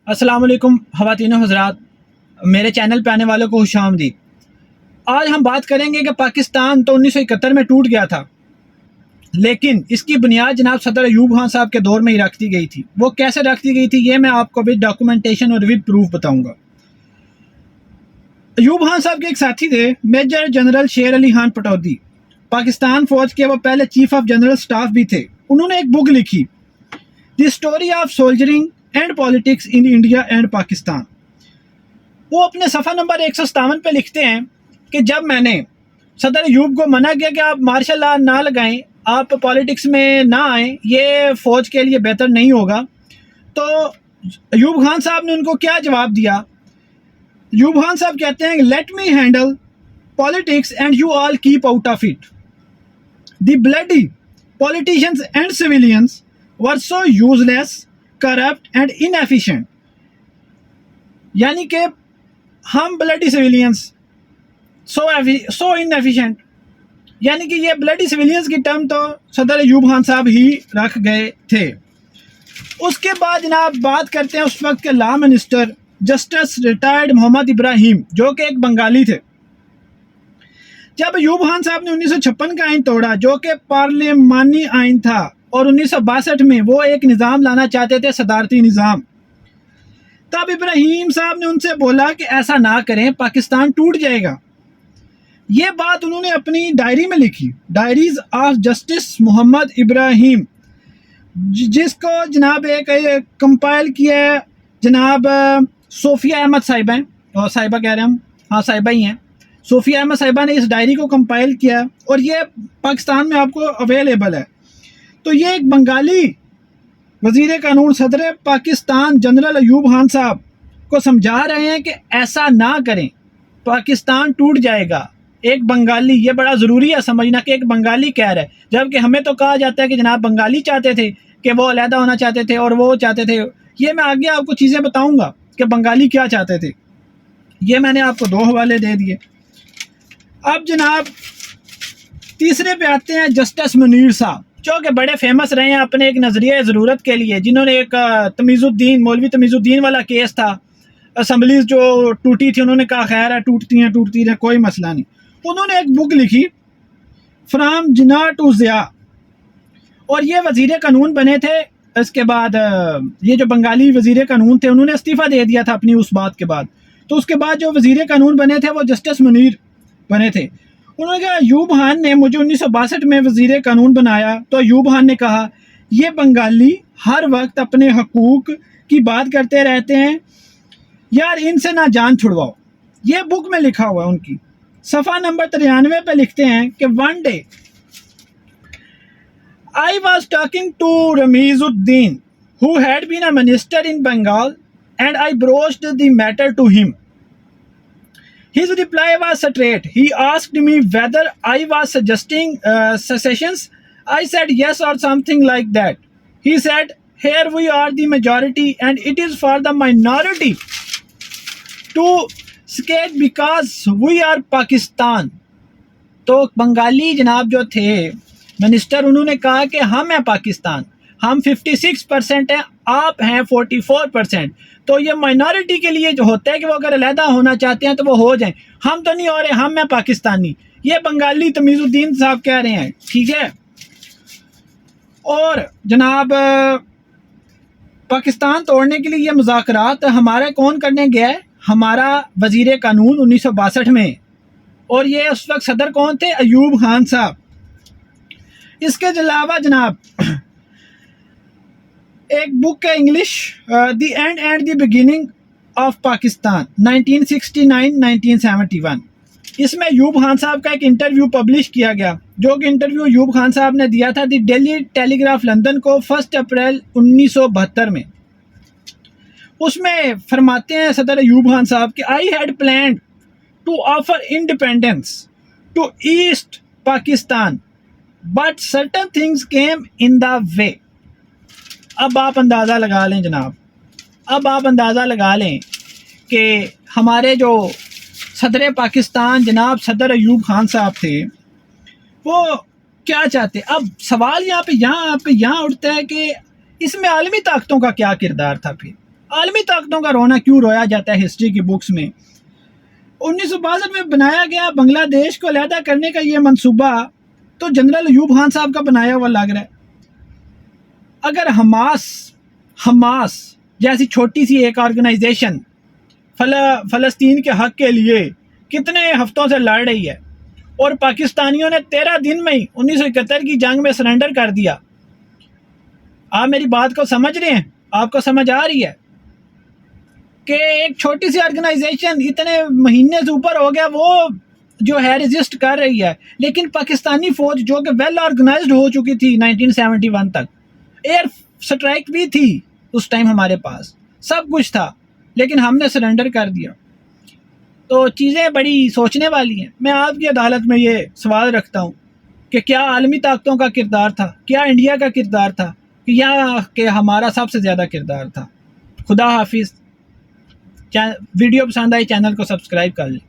السلام علیکم خواتین و حضرات، میرے چینل پہ آنے والوں کو خوش آمدید۔ آج ہم بات کریں گے کہ پاکستان تو 1971 میں ٹوٹ گیا تھا، لیکن اس کی بنیاد جناب صدر ایوب خان صاحب کے دور میں ہی رکھ دی گئی تھی۔ وہ کیسے رکھ دی گئی تھی یہ میں آپ کو ود ڈاکومنٹیشن اور ود پروف بتاؤں گا۔ ایوب خان صاحب کے ایک ساتھی تھے میجر جنرل شیر علی خان پٹودی، پاکستان فوج کے وہ پہلے چیف آف جنرل سٹاف بھی تھے۔ انہوں نے ایک بک لکھی، the story of soldiering and politics in India and Pakistan. وہ اپنے صفحہ نمبر 157 پہ لکھتے ہیں کہ جب میں نے صدر ایوب کو منع کیا کہ آپ مارشل لا نہ لگائیں، آپ پالیٹکس میں نہ آئیں، یہ فوج کے لیے بہتر نہیں ہوگا، تو ایوب خان صاحب نے ان کو کیا جواب دیا؟ ایوب خان صاحب کہتے ہیں let me handle politics and you all keep out of it. The bloody politicians and civilians were so useless, corrupt and inefficient۔ یعنی کہ ہم بلڈی سویلینس سو انیفیشینٹ، یعنی کہ یہ بلڈی سویلینس کی ٹرم تو صدر ایوب خان صاحب ہی رکھ گئے تھے۔ اس کے بعد جناب بات کرتے ہیں اس وقت کے لا منسٹر جسٹس ریٹائرڈ محمد ابراہیم، جو کہ ایک بنگالی تھے۔ جب ایوب خان صاحب نے 1956 کا آئین توڑا جو کہ پارلیمانی آئین تھا، اور 1962 میں وہ ایک نظام لانا چاہتے تھے، صدارتی نظام، تب ابراہیم صاحب نے ان سے بولا کہ ایسا نہ کریں، پاکستان ٹوٹ جائے گا۔ یہ بات انہوں نے اپنی ڈائری میں لکھی، ڈائریز آف جسٹس محمد ابراہیم، جس کو جناب ایک کمپائل کیا ہے جناب صوفیہ احمد صاحبہ ہیں، اور صاحبہ کہہ رہے ہیں ہم، ہاں صاحبہ ہی ہیں، صوفیہ احمد صاحبہ نے اس ڈائری کو کمپائل کیا، اور یہ پاکستان میں آپ کو اویلیبل ہے۔ تو یہ ایک بنگالی وزیر قانون صدر پاکستان جنرل ایوب خان صاحب کو سمجھا رہے ہیں کہ ایسا نہ کریں، پاکستان ٹوٹ جائے گا۔ ایک بنگالی، یہ بڑا ضروری ہے سمجھنا کہ ایک بنگالی کہہ رہا ہے، جبکہ ہمیں تو کہا جاتا ہے کہ جناب بنگالی چاہتے تھے کہ وہ علیحدہ ہونا چاہتے تھے اور وہ چاہتے تھے۔ یہ میں آگے آپ کو چیزیں بتاؤں گا کہ بنگالی کیا چاہتے تھے۔ یہ میں نے آپ کو 2 حوالے دے دیے۔ اب جناب تیسرے پہ آتے ہیں جسٹس منیر صاحب، جو کہ بڑے فیمس رہے ہیں اپنے ایک نظریہ ضرورت کے لیے، جنہوں نے ایک تمیز الدین، مولوی تمیز الدین والا کیس تھا، اسمبلیز جو ٹوٹی تھی، انہوں نے کہا خیر ہے، ٹوٹتی ہیں کوئی مسئلہ نہیں۔ انہوں نے ایک بک لکھی فرام جنا ٹو ضیاء، اور یہ وزیر قانون بنے تھے۔ اس کے بعد یہ جو بنگالی وزیر قانون تھے، انہوں نے استعفیٰ دے دیا تھا اپنی اس بات کے بعد، تو اس کے بعد جو وزیر قانون بنے تھے وہ جسٹس منیر بنے تھے۔ انہوں نے کہا ایوب خان نے مجھے 1962 میں وزیر قانون بنایا، تو ایوب خان نے کہا یہ بنگالی ہر وقت اپنے حقوق کی بات کرتے رہتے ہیں، یار ان سے نہ جان چھڑواؤ۔ یہ بک میں لکھا ہوا ہے ان کی، صفحہ نمبر 93 پہ لکھتے ہیں کہ one day I was talking to Ramiz Uddin, who had been a minister in Bengal, and I broached the matter to him. His reply was straight. He asked me whether I was suggesting secessions. I said yes or something like that. He said, here we are the majority and it is for the minority to skate because we are Pakistan. تو بنگالی جناب جو تھے minister, انہوں نے کہا کہ ہم ہیں پاکستان، ہم 56% ہیں، آپ ہیں 44%، تو یہ مائنورٹی کے لیے جو ہوتا ہے کہ وہ اگر علیحدہ ہونا چاہتے ہیں تو وہ ہو جائیں، ہم تو نہیں ہو رہے، ہم ہیں پاکستانی۔ یہ بنگالی تمیز الدین صاحب کہہ رہے ہیں، ٹھیک ہے۔ اور جناب پاکستان توڑنے کے لیے یہ مذاکرات ہمارا کون کرنے گیا ہے؟ ہمارا وزیر قانون 1962 میں، اور یہ اس وقت صدر کون تھے؟ ایوب خان صاحب۔ اس کے علاوہ جناب ایک بک ہے English, the end and the beginning of Pakistan 1969-1971۔ اس میں ایوب خان صاحب کا ایک انٹرویو پبلش کیا گیا، جو کہ انٹرویو ایوب خان صاحب نے دیا تھا the Daily Telegraph London کو 1 اپریل 1972 میں۔ اس میں فرماتے ہیں صدر ایوب خان صاحب کہ I had planned to offer independence to East Pakistan but certain things came in the way. اب آپ اندازہ لگا لیں جناب، اب آپ اندازہ لگا لیں کہ ہمارے جو صدر پاکستان جناب صدر ایوب خان صاحب تھے، وہ کیا چاہتے۔ اب سوال یہاں پہ اٹھتا ہے کہ اس میں عالمی طاقتوں کا کیا کردار تھا پھر؟ عالمی طاقتوں کا رونا کیوں رویا جاتا ہے ہسٹری کی بکس میں؟ 1962 میں بنایا گیا بنگلہ دیش کو علیحدہ کرنے کا یہ منصوبہ تو جنرل ایوب خان صاحب کا بنایا ہوا لگ رہا ہے. اگر حماس جیسی چھوٹی سی ایک آرگنائزیشن فلسطین کے حق کے لیے کتنے ہفتوں سے لڑ رہی ہے اور پاکستانیوں نے 13 دن میں ہی 1971 کی جنگ میں سرنڈر کر دیا. آپ میری بات کو سمجھ رہے ہیں؟ آپ کو سمجھ آ رہی ہے کہ ایک چھوٹی سی آرگنائزیشن اتنے مہینے سے اوپر ہو گیا وہ جو ہے ریزسٹ کر رہی ہے، لیکن پاکستانی فوج جو کہ ویل آرگنائزڈ ہو چکی تھی 1971 تک، ایئر سٹرائک بھی تھی اس ٹائم ہمارے پاس، سب کچھ تھا، لیکن ہم نے سرنڈر کر دیا. تو چیزیں بڑی سوچنے والی ہیں. میں آپ کی عدالت میں یہ سوال رکھتا ہوں کہ کیا عالمی طاقتوں کا کردار تھا، کیا انڈیا کا کردار تھا، یا کہ ہمارا سب سے زیادہ کردار تھا؟ خدا حافظ. ویڈیو پسند آئی چینل کو سبسکرائب کر لیں.